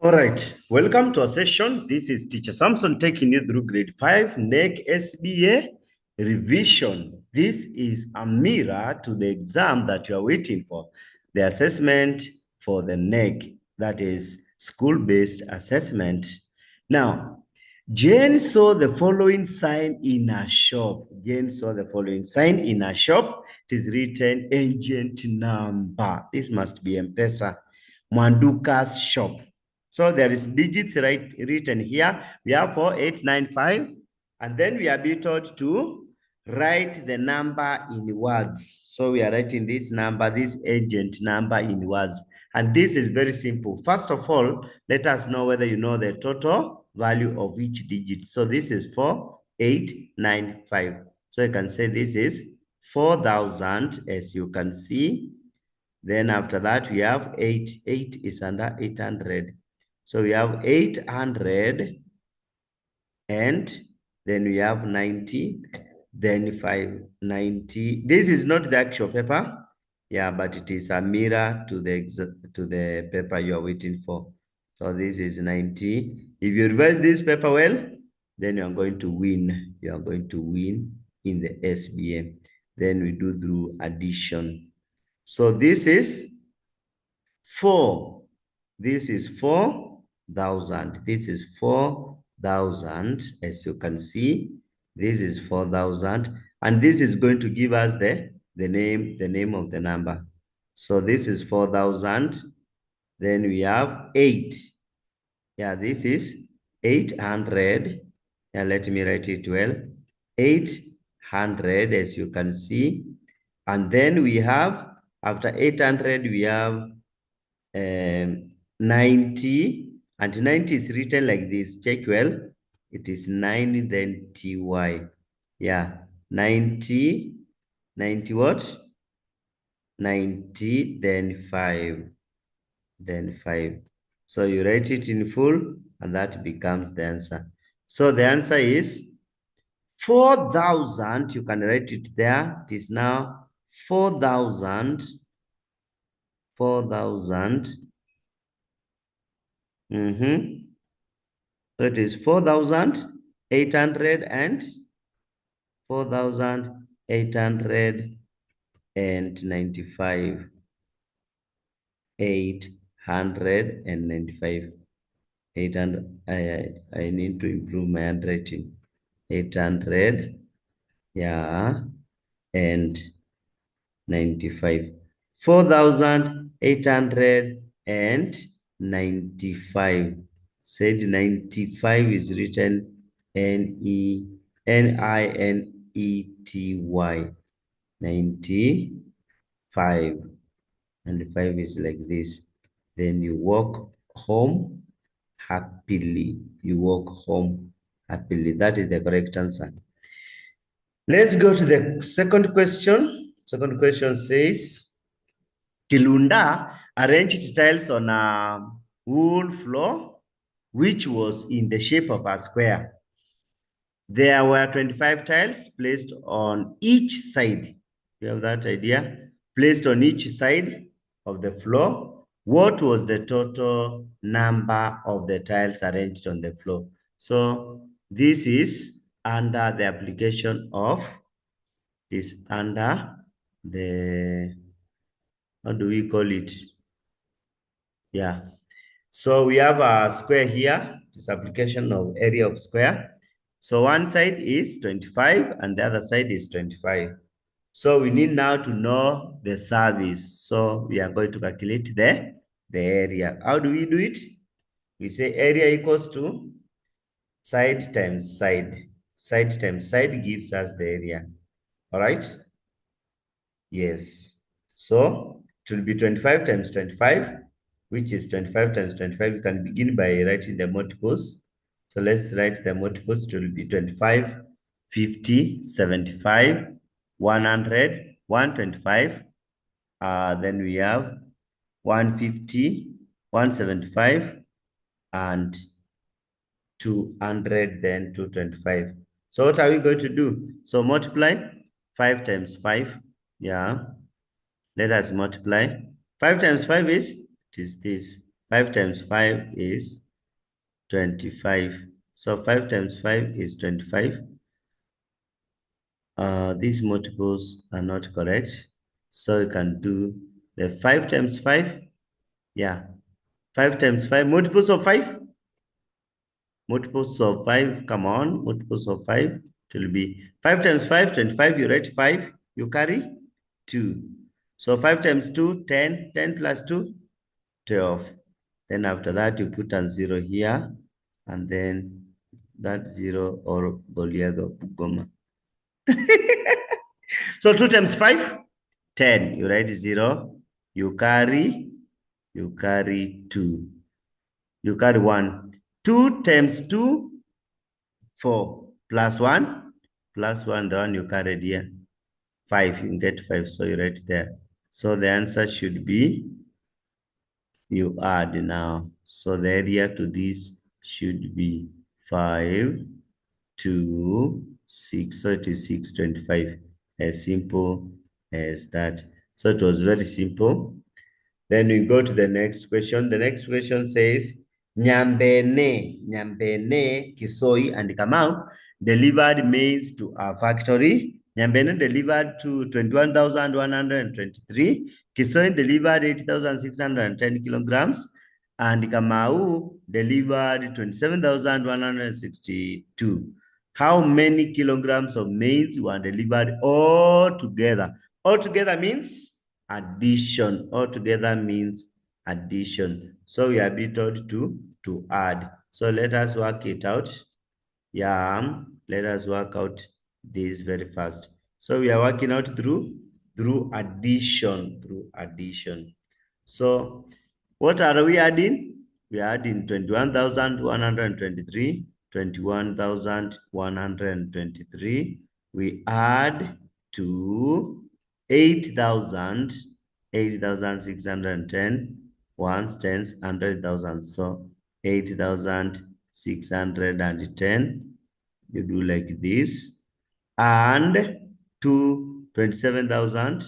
All right, welcome to our session. This is Teacher Samson taking you through grade 5 Knec SBA revision. This is a mirror to the exam that you are waiting for, the assessment for the Knec, that is school-based assessment. Now, Jane saw the following sign in a shop. Jane saw the following sign in a shop. It is written agent number. This must be M-Pesa. Mwanduka's shop. So there is digits written here. We have 4895, and then we are being told to write the number in words. So we are writing this number, this agent number in words. And this is very simple. First of all, let us know whether you know the total value of each digit. So this is 4895. So you can say this is 4,000, as you can see. Then after that, we have 8. 8 is under 800. So we have 800, and then we have 90, then 590. This is not the actual paper. Yeah, but it is a mirror to the paper you are waiting for. So this is 90. If you revise this paper well, then you are going to win. You are going to win in the SBA. Then we do through addition. So this is 4. This is 4,000. This is 4,000. As you can see, this is 4,000. And this is going to give us the name of the number. So this is 4,000. Then we have 8. Yeah, this is 800. Yeah, let me write it well. 800, as you can see. And then we have, after 800, we have 90, and 90 is written like this. Check well. It is 9, then TY. Yeah, 90, 90 what? 90, then 5, then 5. So you write it in full, and that becomes the answer. So the answer is 4,000. You can write it there. It is now 4,000. 4,000. So it is 4,800 and 4,895. 895. 800. I need to improve my handwriting. 800. Yeah. And 95. 4,895. Said 95 is written Ninety. 95. And 5 is like this. Then you walk home happily. You walk home happily. That is the correct answer. Let's go to the second question. Second question says, Kilunda arranged tiles on a wool floor, which was in the shape of a square. There were 25 tiles placed on each side. You have that idea? Placed on each side of the floor. What was the total number of the tiles arranged on the floor? So this is under the application of, is under the, how do we call it? Yeah. So we have a square here. This application of area of square. So one side is 25 and the other side is 25. So we need now to know the service. So we are going to calculate the area. How do we do it? We say area equals to side times side. Side times side gives us the area. All right? Yes. So it will be 25 times 25, which is 25 times 25. You can begin by writing the multiples. So let's write the multiples. It will be 25, 50, 75, 100, 125. Then we have 150, 175, and 200, then 225. So what are we going to do? So multiply 5 times 5. Yeah. Let us multiply. 5 times 5 is, it is this. 5 times 5 is 25. So 5 times 5 is 25. These multiples are not correct. So you can do the 5 times 5. Yeah. 5 times 5. Multiples of 5. Multiples of 5. Come on. Multiples of 5. It will be 5 times 5, 25. You write 5. You carry 2. So 5 times 2, 10. 10 plus 2, 12. Then after that, you put a 0 here. And then that 0 or Goliath Goma. So 2 times 5, 10. You write 0. You carry 2. You carry 1. 2 times 2, 4. Plus 1. Plus 1, the one you carried here. 5. You get 5. So you write there. So the answer should be, you add now. So the area to this should be 5, 2, 6. So it is 625. As simple as that. So it was very simple. Then we go to the next question. The next question says, Nyambene, Kisoi, and Kamau delivered maize to a factory. Nyambene delivered to 21,123. Kisoi delivered 8,610 kilograms. And Kamau delivered 27,162. How many kilograms of maize were delivered all together? All together means addition. All together means addition. So we are being told to add. So let us work it out. Yeah, let us work out this very fast. So we are working out through addition. Through addition. So what are we adding? We are adding 21,123, 21,123. We add to 8,000, 8,610, ones, tens, 100,000. So 8,610. You do like this. And to 27,000.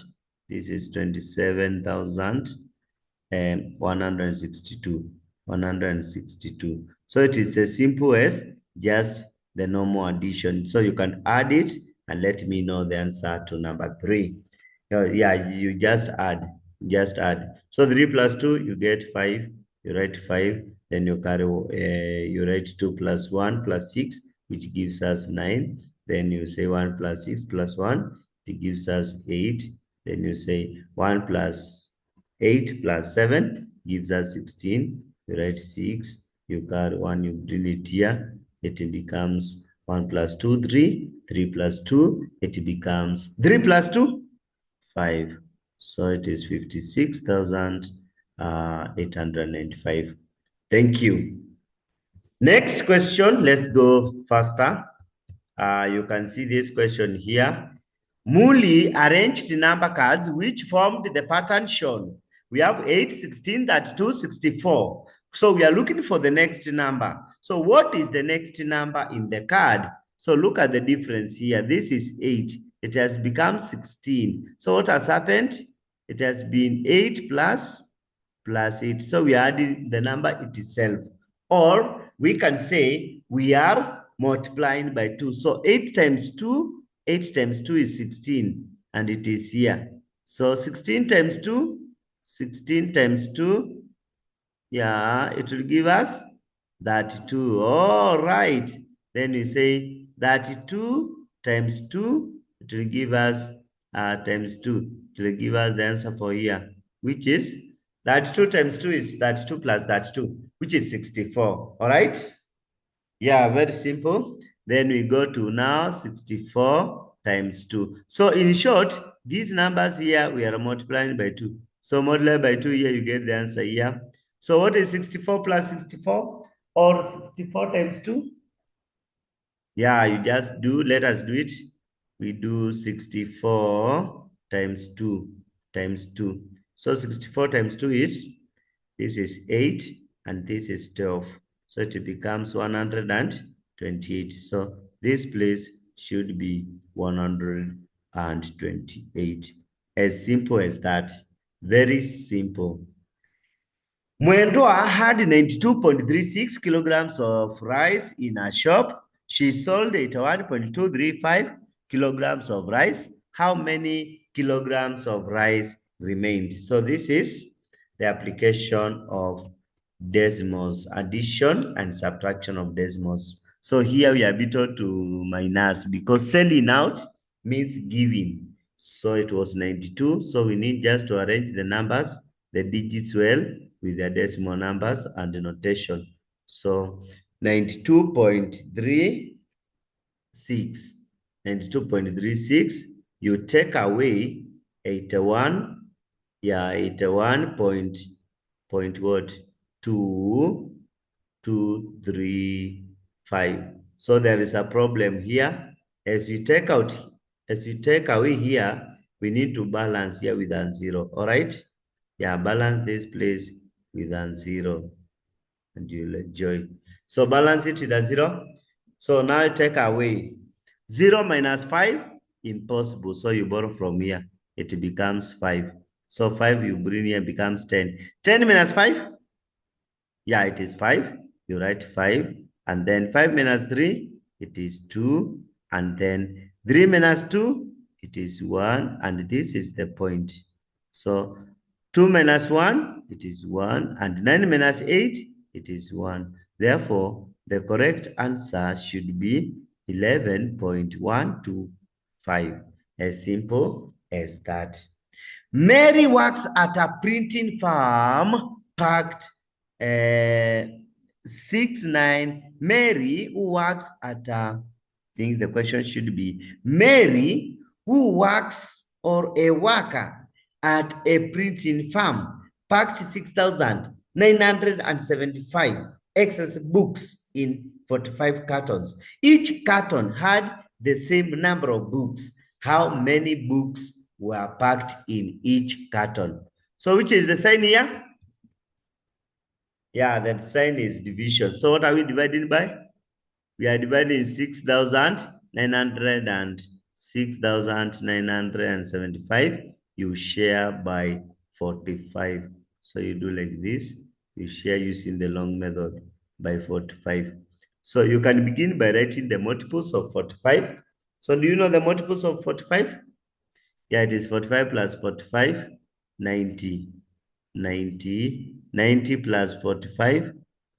This is 27,000. 162. 162. So it is as simple as just the normal addition. So you can add it and let me know the answer to number 3. Yeah, you just add. Just add. So 3 plus 2, you get 5. You write 5. Then you carry, you write 2 plus 1 plus 6, which gives us 9. Then you say 1 plus 6 plus 1, it gives us 8. Then you say 1 plus 8 plus 7 gives us 16. You write 6. You carry 1, you bring it here. It becomes 1 plus 2, 3. 3 plus 2, it becomes 3 plus 2, 5. So it is 56,895. Thank you. Next question. Let's go faster. You can see this question here. Muli arranged number cards which formed the pattern shown. We have 8, 16, 32, 64. So we are looking for the next number. So what is the next number in the card? So look at the difference here. This is 8. It has become 16. So what has happened? It has been 8 plus 8. So we are adding the number itself. Or we can say we are multiplying by 2. So 8 times 2, 8 times 2 is 16. And it is here. So 16 times 2, 16 times 2, yeah, it will give us 32. All right. Then we say 32 times 2, it will give us times 2. It will give us the answer for here, which is 32 times 2 is 32 plus 32, which is 64. All right. Yeah, very simple. Then we go to now 64 times 2. So in short, these numbers here, we are multiplying by 2. So multiply by 2 here, you get the answer here. So what is 64 plus 64? Or 64 times 2? Yeah, you just do, let us do it. We do 64 times 2 times 2. So 64 times 2 is, this is 8 and this is 12. So it becomes 128. So this place should be 128. As simple as that. Very simple. Mwendwa had 92.36 kilograms of rice in her shop. She sold 81.235 kilograms of rice. How many kilograms of rice remained? So this is the application of decimals, addition and subtraction of decimals. So here we are able to minus because selling out means giving. So it was 92. So we need just to arrange the numbers, the digits well with their decimal numbers and the notation. So 92.36, 92.36, you take away 81, yeah, 81 point what? 2235. So there is a problem here. As we take away here, we need to balance here with a zero. All right? Yeah, balance this place with a zero, and you'll enjoy. So balance it with a zero. So now you take away 0 minus 5, impossible. So you borrow from here, it becomes 5. So 5 you bring here becomes 10. 10 minus 5, yeah, it is 5. You write 5. And then 5 minus 3, it is 2. And then 3 minus 2, it is 1. And this is the point. So 2 minus 1, it is 1. And 9 minus 8, it is 1. Therefore, the correct answer should be 11.125. As simple as that. Mary works at a printing firm packed 69. Mary who works at a, I think the question should be Mary who works or a worker at a printing firm packed 6,975 excess books in 45 cartons. Each carton had the same number of books. How many books were packed in each carton? So which is the sign here? Yeah, the sign is division. So what are we dividing by? We are dividing 6,900 and 6,975. You share by 45. So you do like this. You share using the long method by 45. So you can begin by writing the multiples of 45. So do you know the multiples of 45? Yeah, it is 45 plus 45, 90. 90 plus 45,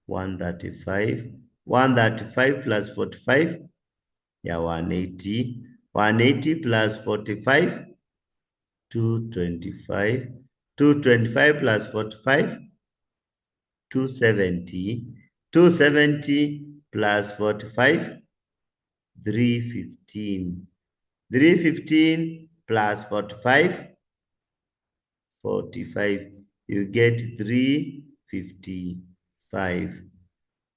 135. 135 plus 45, yeah, 180. 180 plus 45, 225. 225 plus 45, 270. 270 plus 45, 315. 315 plus 45, 45. You get 355.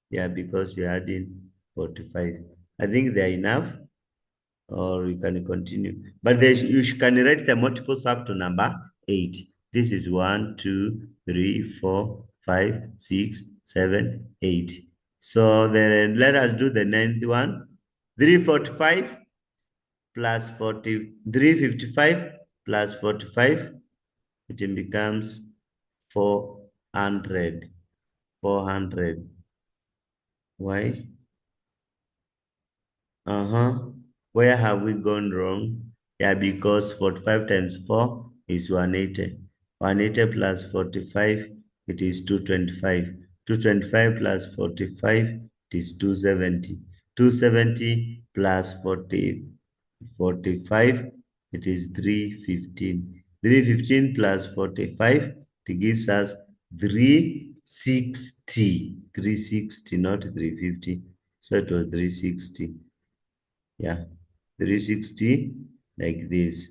Yeah, because you're adding 45. I think they're enough, or you can continue. But you can write the multiples up to number 8. This is 1, 2, 3, 4, 5, 6, 7, 8. So then let us do the ninth one. 345 plus 40, 355 plus 45, it becomes 400. 400. Why? Where have we gone wrong? Yeah, because 45 times 4 is 180. 180 plus 45, it is 225. 225 plus 45, it is 270. 270 plus 45, it is 315. 315 plus 45, it gives us 360. 360, not 350. So it was 360. Yeah, 360 like this.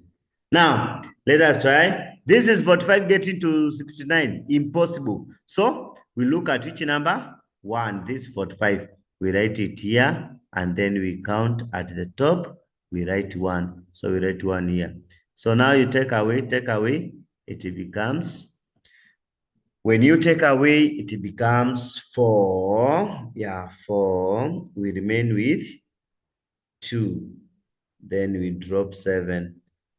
Now, let us try. This is 45 getting to 69. Impossible. So, we look at which number? 1. This 45. We write it here, and then we count at the top. We write 1. So, we write 1 here. So, now you take away, it becomes, when you take away, it becomes 4. Yeah, 4. We remain with 2. Then we drop 7.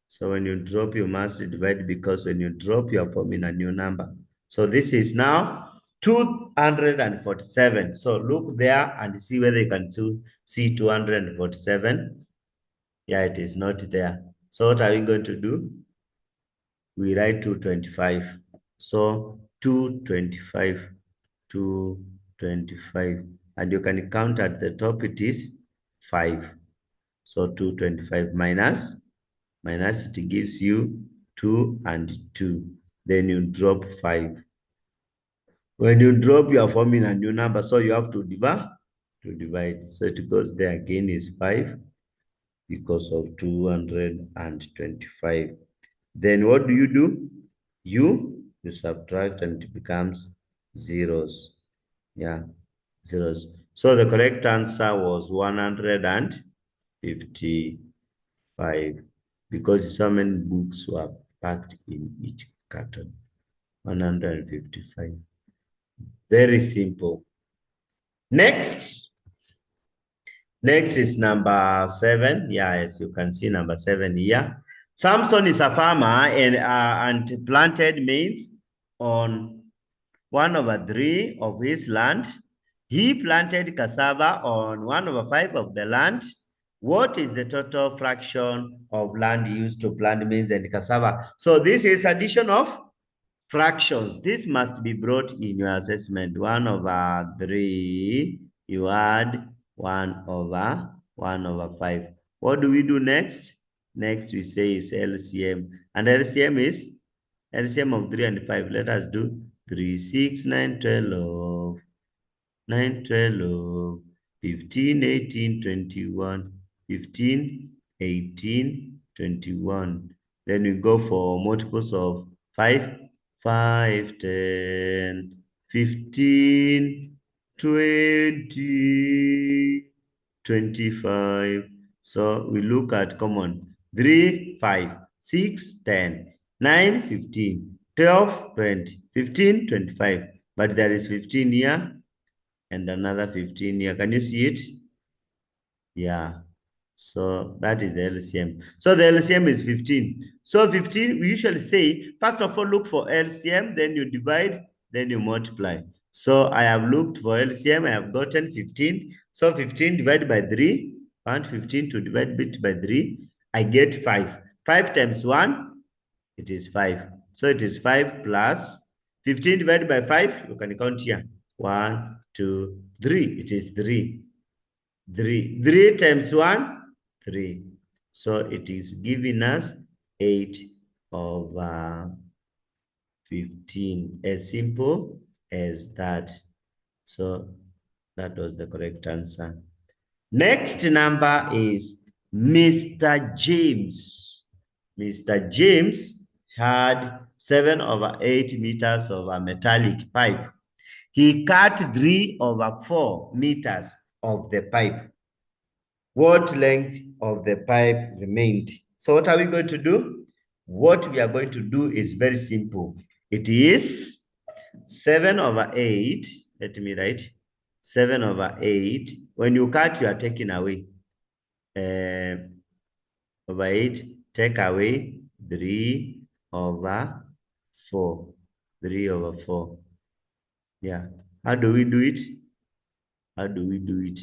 So when you drop, you must divide, because when you drop, you are forming a new number. So this is now 247. So look there and see whether you can see 247. Yeah, it is not there. So what are we going to do? We write 225. So 225, 225. And you can count at the top, it is 5. So 225 minus it gives you 2 and 2. Then you drop 5. When you drop, you are forming a new number, so you have to divide. So it goes there again is 5 because of 225. Then what do? You subtract and it becomes zeros. Yeah, zeros. So the correct answer was 155 because so many books were packed in each carton. 155. Very simple. Next. Next is number 7. Yeah, as you can see, number 7 here. Samson is a farmer and planted maize on 1/3 of his land. He planted cassava on 1/5 of the land. What is the total fraction of land used to plant maize and cassava? So this is addition of fractions. This must be brought in your assessment. 1/3, you add 1/5. What do we do next? Next, we say is LCM. And LCM is LCM of 3 and 5. Let us do 3, 6, 9, 12, 9, 12, 15, 18, 21, 15, 18, 21. Then we go for multiples of 5, 5, 10, 15, 20, 25. So we look at common 3, 5, 6, 10, 9, 15, 12, 20, 15, 25. But there is 15 here and another 15 here. Can you see it? Yeah. So that is the LCM. So the LCM is 15. So 15, we usually say, first of all, look for LCM, then you divide, then you multiply. So I have looked for LCM, I have gotten 15. So 15 divided by 3, and 15 to divide it by 3, I get 5. 5 times 1, it is 5. So it is 5 plus 15 divided by 5, you can count here. 1, 2, 3. It is 3. 3. 3 times 1, 3. So it is giving us 8/15. As simple as that. So that was the correct answer. Next number is Mr. James. Mr. James had 7/8 meters of a metallic pipe. He cut 3/4 meters of the pipe. What length of the pipe remained? So what are we going to do? What we are going to do is very simple. It is 7/8. Let me write 7/8. When you cut, you are taking away. Over 8, take away 3/4. 3/4. Yeah. How do we do it? How do we do it?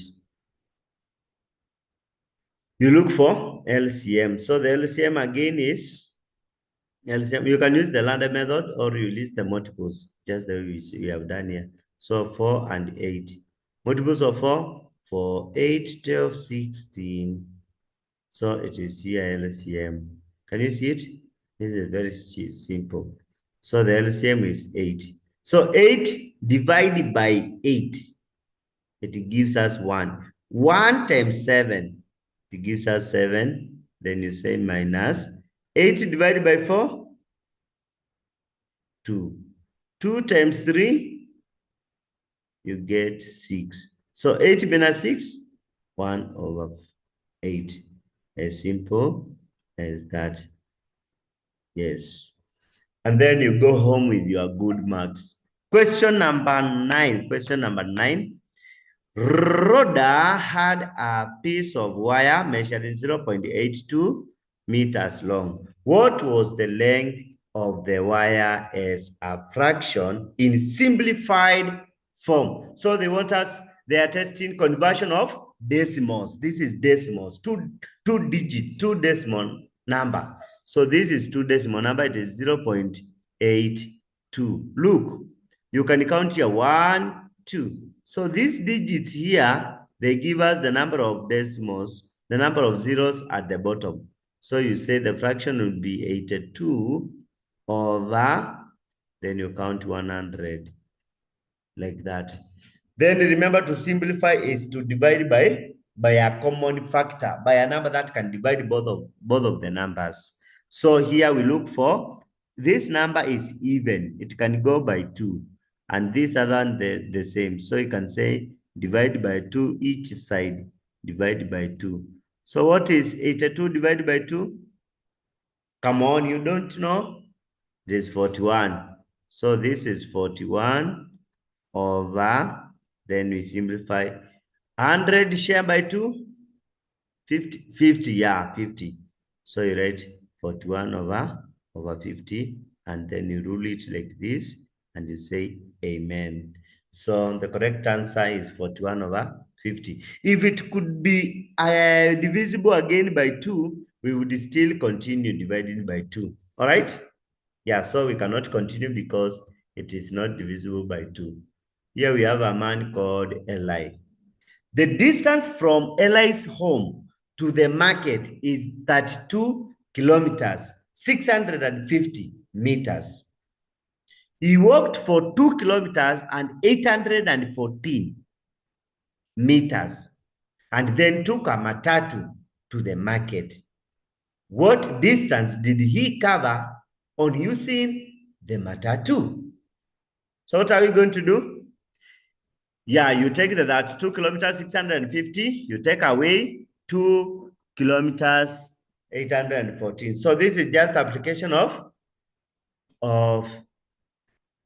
You look for LCM. So the LCM again is LCM. You can use the ladder method or you list the multiples, just the way we have done here. So 4 and 8. Multiples of 4, 4, 8, 12, 16. So it is here LCM. Can you see it? This is very simple. So the LCM is 8. So 8 divided by 8, it gives us 1. 1 times 7, it gives us 7. Then you say minus 8 divided by 4, 2. 2 times 3, you get 6. So 8 minus 6, 1/8. As simple as that. Yes. And then you go home with your good marks. Question number 9. Question number 9. Rhoda had a piece of wire measuring 0.82 meters long. What was the length of the wire as a fraction in simplified form. So they are testing conversion of decimals. This is decimals, two digit, two decimal number. So this is two decimal number, it is 0.82. Look, you can count here 1, 2. So these digits here, they give us the number of decimals, the number of zeros at the bottom. So you say the fraction will be 82 over, then you count 100 like that. Then remember to simplify is to divide by a common factor, by a number that can divide both of the numbers. So here we look for this number is even, it can go by 2, and this other one the same. So you can say divide by 2 each side, divide by 2. So what is 82 divided by 2? Come on, you don't know? This is 41. So this is 41 over, then we simplify 100 share by 2, 50, yeah, 50. So you write 41 over 50, and then you rule it like this, and you say amen. So the correct answer is 41 over 50. If it could be divisible again by 2, we would still continue dividing by 2. All right? Yeah, so we cannot continue because it is not divisible by 2. Here we have a man called Eli. The distance from Eli's home to the market is 32 kilometers, 650 meters. He walked for 2 kilometers and 814 meters and then took a matatu to the market. What distance did he cover on using the matatu? So what are we going to do? Yeah, you take that 2 kilometers, 650, you take away 2 kilometers, 814. So this is just application of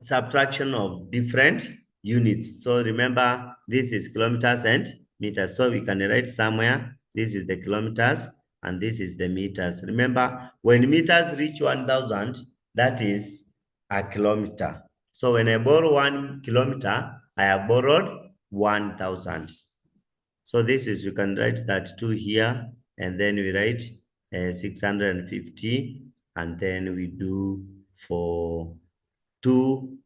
subtraction of different units. So remember, this is kilometers and meters. So we can write somewhere, this is the kilometers and this is the meters. Remember, when meters reach 1,000, that is a kilometer. So when I borrow 1 kilometer, I have borrowed 1,000. So this is, you can write that 2 here, and then we write 650, and then we do for 2,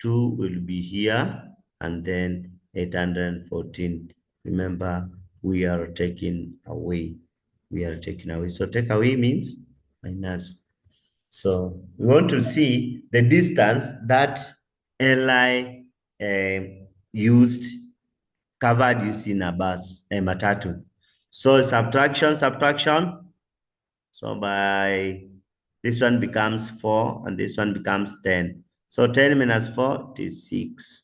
2 will be here, and then 814. Remember, we are taking away. We are taking away. So take away means minus. So we want to see the distance that Li used, covered using a bus, a matatu. So subtraction. So by this one becomes 4 and this one becomes 10. So 10 minus 4 it is 6.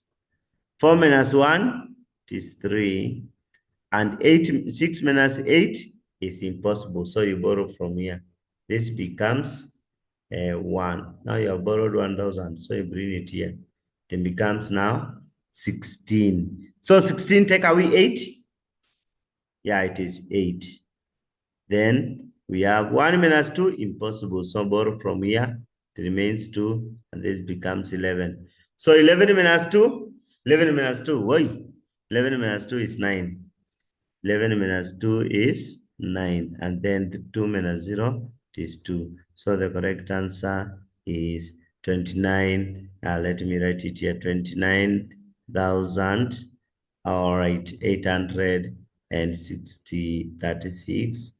4 minus 1 it is 3. And 6 minus 8 is impossible. So you borrow from here. This becomes 1. Now you have borrowed 1,000. So you bring it here. It becomes now 16. So 16 take away 8. Yeah, it is 8. Then we have 1 minus 2, impossible. So borrow from here. It remains 2. And this becomes 11. So 11 minus 2. 11 minus 2. Why? 11 minus 2 is 9. 11 minus 2 is 9. And then the 2 minus 0 is 2. So the correct answer is 29. Let me write it here. 29,000. All right, 860, 36.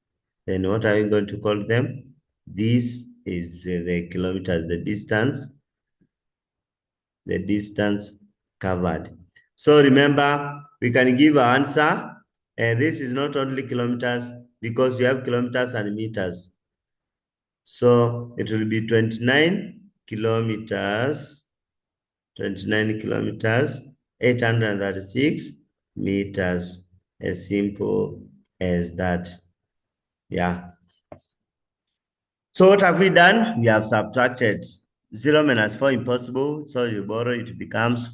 Then what are we going to call them? This is the kilometers, the distance covered. So remember, we can give an answer. And this is not only kilometers because you have kilometers and meters. So it will be 29 kilometers, 836 meters, as simple as that. Yeah. So what have we done? We have subtracted 0 minus 4, impossible. So you borrow, it becomes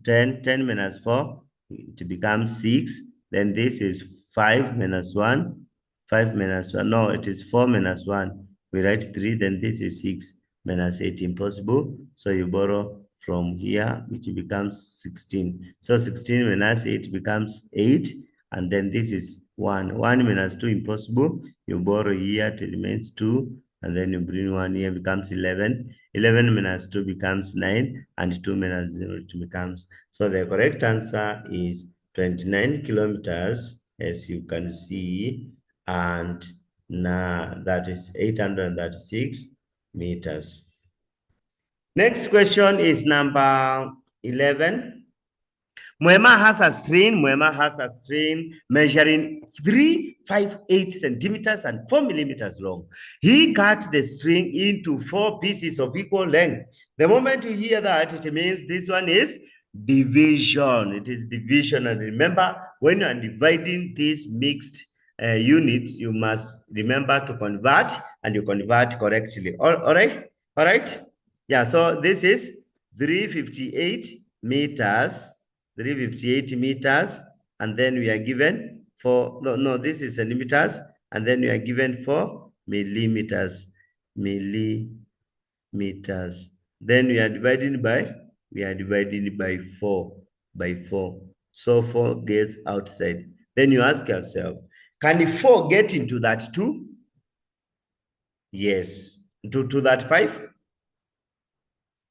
10. 10 minus 4, it becomes 6. Then this is 5 minus 1. 5 minus 1. No, it is 4 minus 1. We write 3, then this is 6. minus 8 impossible. So you borrow from here, which becomes 16. So 16 minus 8 becomes 8. And then this is 1. 1 minus 2 impossible. You borrow here, it remains 2. And then you bring 1 here, becomes 11. 11 minus 2 becomes 9. And 2 minus 0, it becomes. So the correct answer is 29 kilometers, as you can see. And now that is 836 meters. Next question is number 11. Muema has a string measuring 358 centimeters and 4 millimeters long. He cut the string into 4 pieces of equal length. The moment you hear that, it means this one is division. It is division. And remember, when you are dividing these mixed units, you must remember to convert, and you convert correctly. All right? All right? Yeah, so this is 358 meters 358 meters, and then we are given for, no, this is centimeters, and then we are given for millimeters, Then we are dividing by 4. So 4 gets outside. Then you ask yourself, can 4 get into that 2? Yes. To that 5?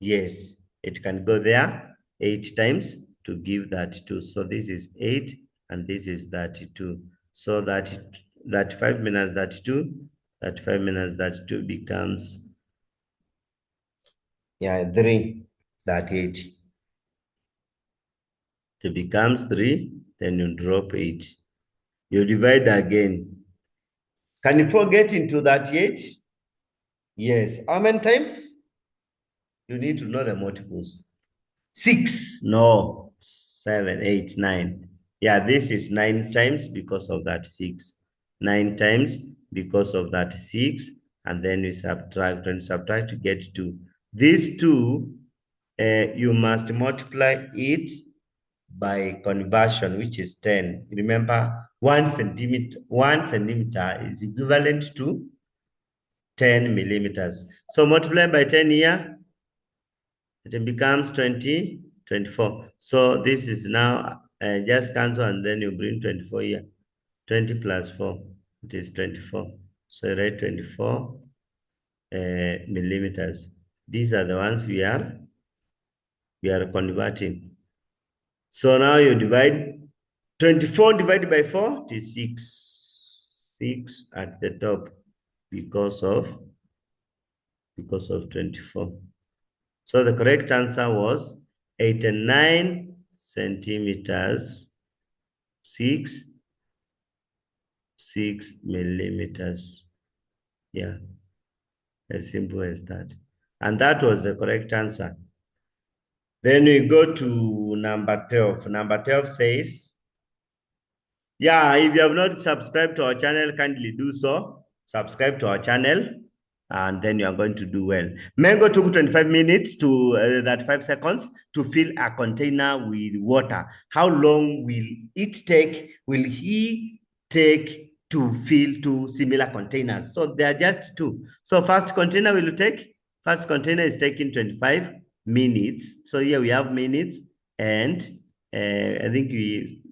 Yes, it can go there 8 times to give that 2. So this is 8 and this is 32. So that 5 minus that 2, that 5 minus that 2 becomes, yeah, 3, that 8. It becomes 3, then you drop 8. You divide again. Can you forget into that 8? Yes. How many times? You need to know the multiples. 6, no, 7, 8, 9. Yeah, this is 9 times because of that 6. 9 times because of that 6. And then we subtract and subtract to get 2. These 2, you must multiply it by conversion, which is 10. Remember, 1 centimeter is equivalent to 10 millimeters. So multiply by 10 here, it becomes 20, 24. So this is now just cancel, and then you bring 24 here. 20 plus 4, it is 24. So you write 24 millimeters. These are the ones we are converting. So now you divide 24 divided by 4, it is 6. 6 at the top because of 24. So the correct answer was 89 centimeters, 6 millimeters. Yeah, as simple as that. And that was the correct answer. Then we go to number 12. Number 12 says, yeah, if you have not subscribed to our channel, kindly do so. Subscribe to our channel, and then you are going to do well. Mango took 25 minutes to 5 seconds to fill a container with water. How long will it take? Will he take to fill 2 similar containers? So they are just 2. So first container is taking 25 minutes. So here we have minutes, and I think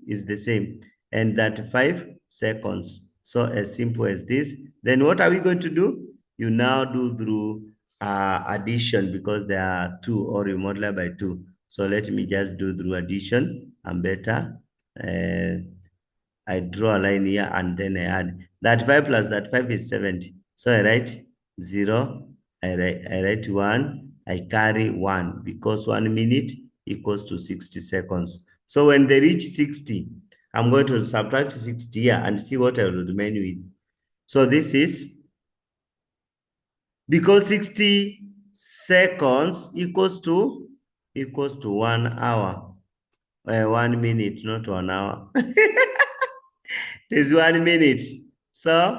is the same, and that 5 seconds. So as simple as this. Then what are we going to do? You now do through addition, because there are 2, or you multiply by 2. So let me just do through addition. I'm better. I draw a line here, and then I add. That 5 plus that 5 is 70. So I write 0. I write 1. I carry 1, because 1 minute equals to 60 seconds. So when they reach 60, I'm going to subtract 60 here and see what I will remain with. So this is, because 60 seconds equals to 1 hour. 1 minute, not 1 hour. It's 1 minute. So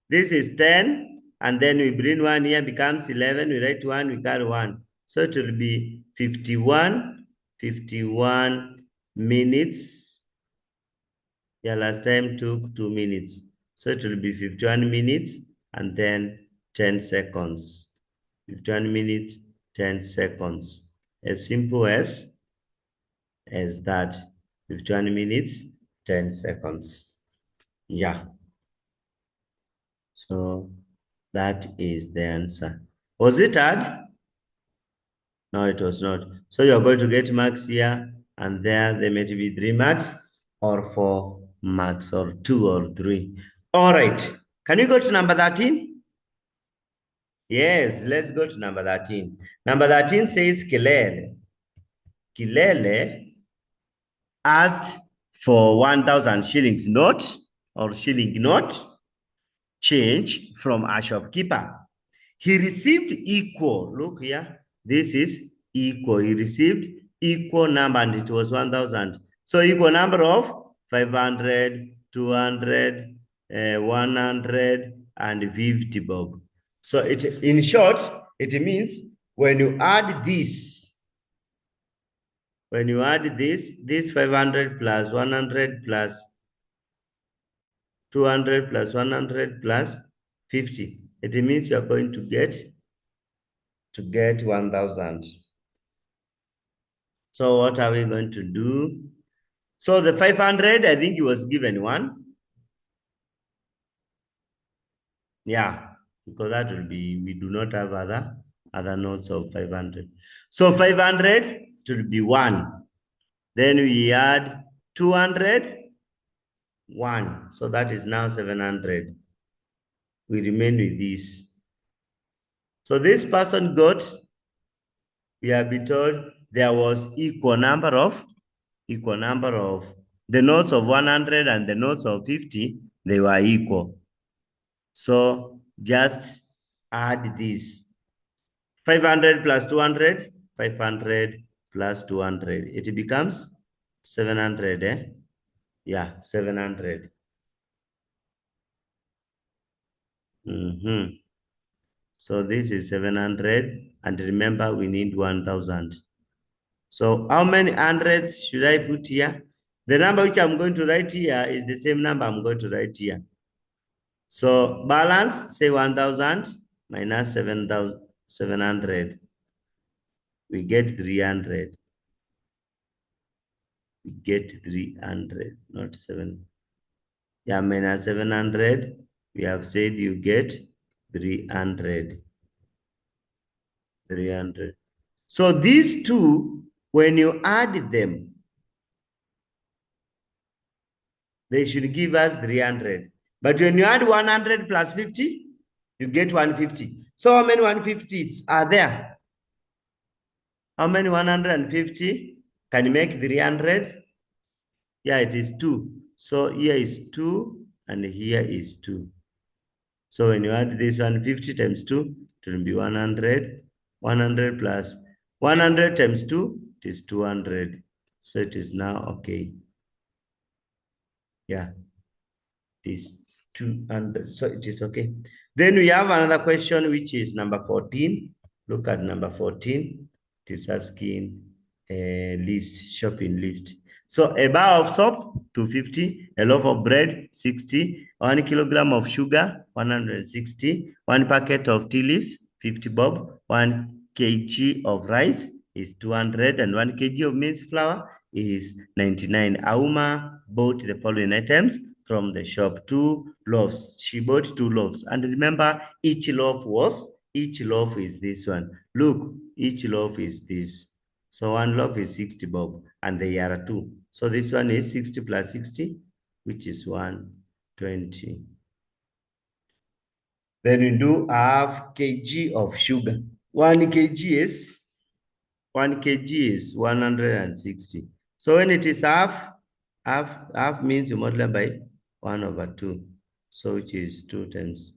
this is 10, and then we bring 1 here, becomes 11. We write 1, we carry 1. So it will be 51 minutes. Yeah, last time took 2 minutes. So it will be 51 minutes and then 10 seconds. 51 minutes, 10 seconds. As simple as that. 51 minutes, 10 seconds. Yeah. So that is the answer. Was it hard? No, it was not. So you're going to get marks here and there. There may be 3 marks or 4 marks or 2 or 3. All right. Can you go to number 13? Yes, let's go to number 13. Number 13 says Kilele. Kilele asked for 1,000 shillings note or shilling note change from a shopkeeper. He received equal, look here, this is equal. He received equal number and it was 1,000. So equal number of 500, 200, 100, and 50 bob. So it, in short, it means when you add this, this 500 plus 100 plus 200 plus 100 plus 50, it means you are going to get 1,000. So what are we going to do? So the 500, I think he was given 1. Yeah, because that will be, we do not have other notes of 500. So 500 should be 1. Then we add 200, 1. So that is now 700. We remain with this. So this person got, we have been told there was equal number of the notes of 100 and the notes of 50, they were equal. So just add this. 500 plus 200, 500 plus 200. It becomes 700, eh? Yeah, 700. So this is 700. And remember, we need 1,000. So how many hundreds should I put here? The number which I'm going to write here is the same number I'm going to write here. So balance, say 1,000 minus 700. We get 300. We get 300, not 7. Yeah, minus 700. We have said you get 300. 300. So these two, when you add them, they should give us 300. But when you add 100 plus 50, you get 150. So how many 150s are there? How many 150 can you make 300? Yeah, it is 2. So here is 2 and here is 2. So when you add this 150 times 2, it will be 100. 100 plus 100 times 2, it is 200. So it is now okay. Yeah, it is 200. So it is okay. Then we have another question, which is number 14. Look at number 14. It is asking a list, shopping list. So a bar of soap, 250, a loaf of bread, 60, 1 kilogram of sugar, 160, 1 packet of tea leaves, 50 bob, 1 kg of rice is 200, and 1 kg of maize flour is 99. Auma bought the following items from the shop: 2 loaves. She bought 2 loaves. And remember, each loaf is this one. Look, each loaf is this. So 1 loaf is 60 bob, and they are 2. So this one is 60 plus 60, which is 120. Then we do half kg of sugar. 1 kg is 160. So when it is half means you multiply by 1/2. So which is 2 times.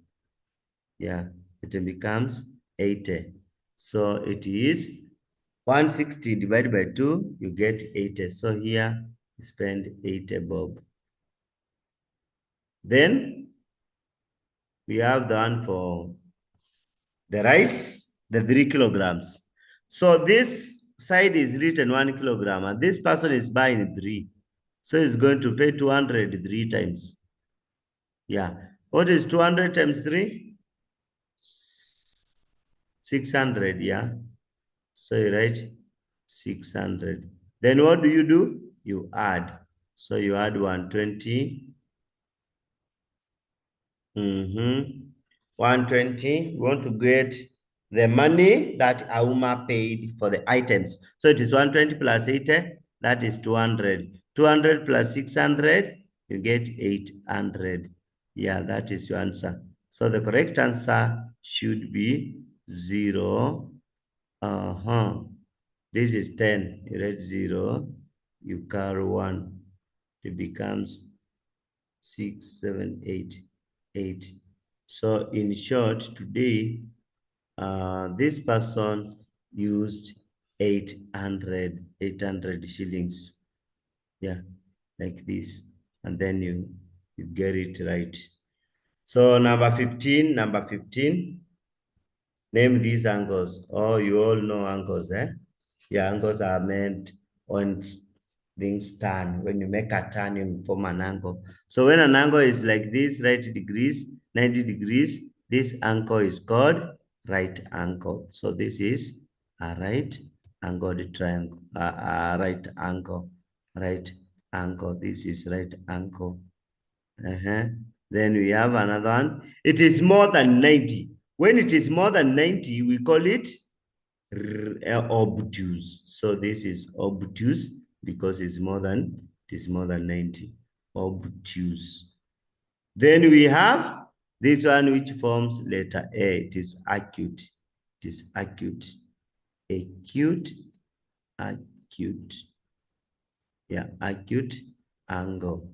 Yeah, it becomes 80. So it is 160 divided by 2, you get 80. So here you spend 80 bob. Then we have the one for the rice, the 3 kilograms. So this side is written 1 kilogram, and this person is buying 3. So he's going to pay 200 3 times. Yeah. What is 200 times 3? 600, yeah. So you write 600. Then what do? You add. So you add 120. 120. We want to get the money that Auma paid for the items. So it is 120 plus 80, that is 200. 200 plus 600, you get 800. Yeah, that is your answer. So the correct answer should be 0. This is 10. You write 0. You carry 1. It becomes 6, 7, 8, 8. So in short, today, this person used 800 shillings. Yeah, like this. And then you get it right. So number 15. Name these angles. Oh, you all know angles, eh? Yeah, angles are meant when things turn. When you make a turn, you form an angle. So when an angle is like this, right degrees, 90 degrees, this angle is called right angle. So this is a right angle triangle, right angle, right angle. This is right angle. Then we have another one. It is more than 90. When it is more than 90, we call it obtuse. So this is obtuse because it is more than 90. Obtuse. Then we have this one which forms letter A. It is acute. It is acute. Acute. Acute. Yeah, acute angle.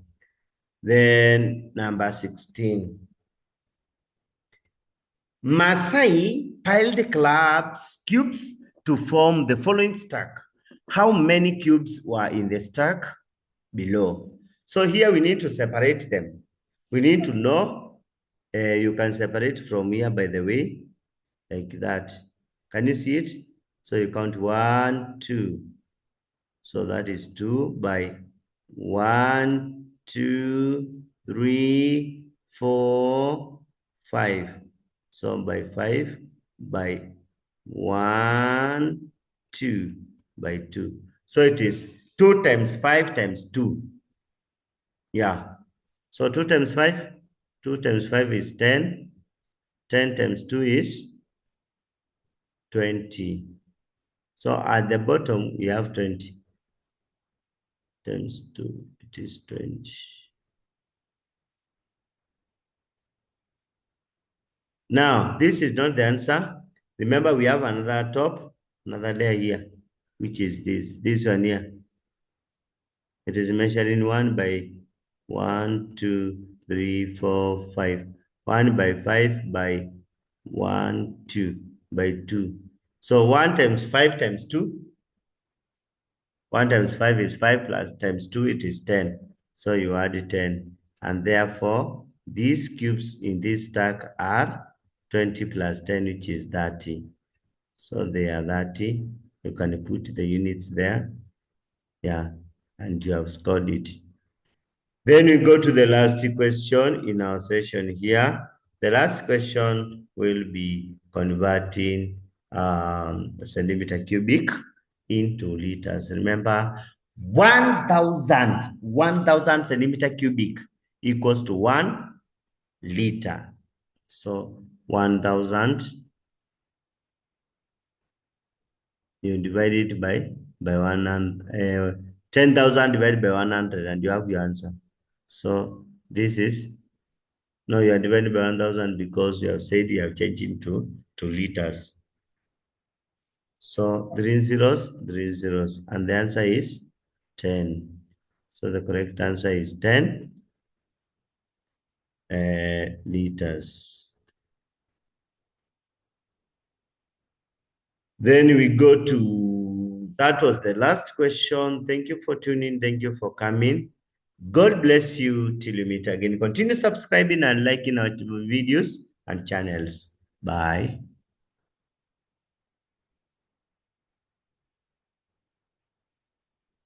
Then number 16. Masai piled cubes to form the following stack. How many cubes were in the stack below? So here we need to separate them. We need to know, you can separate from here, by the way, like that. Can you see it? So you count 1, 2. So that is 2 by 1, 2, 3, 4, 5. So by 5 by 1, 2 by 2. So it is 2 times 5 times 2. Yeah. So 2 times 5? 2 times 5 is 10. 10 times 2 is 20. So at the bottom, we have 20 times 2. It is 20. Now, this is not the answer. Remember, we have another layer here, which is this one here. It is measuring 1 by 1, 2, 3, 4, 5. 1 by 5 by 1, 2 by 2. So 1 times 5 times 2. 1 times 5 is 5 plus times 2, it is 10. So you add 10. And therefore, these cubes in this stack are 20 plus 10, which is 30. So they are 30. You can put the units there. Yeah, and you have scored it. Then we go to the last question in our session here. The last question will be converting centimeter cubic into liters. Remember, 1,000 centimeter cubic equals to 1 liter. So 1,000, you divide it by 100, 10,000 divided by 100, and you have your answer. So this is, no, you are divided by 1,000 because you have said you have changed into liters. So 3 zeros, and the answer is 10. So the correct answer is 10 liters. Then we go to, that was the last question. Thank you for tuning. Thank you for coming. God bless you till you meet again. Continue subscribing and liking our videos and channels. Bye.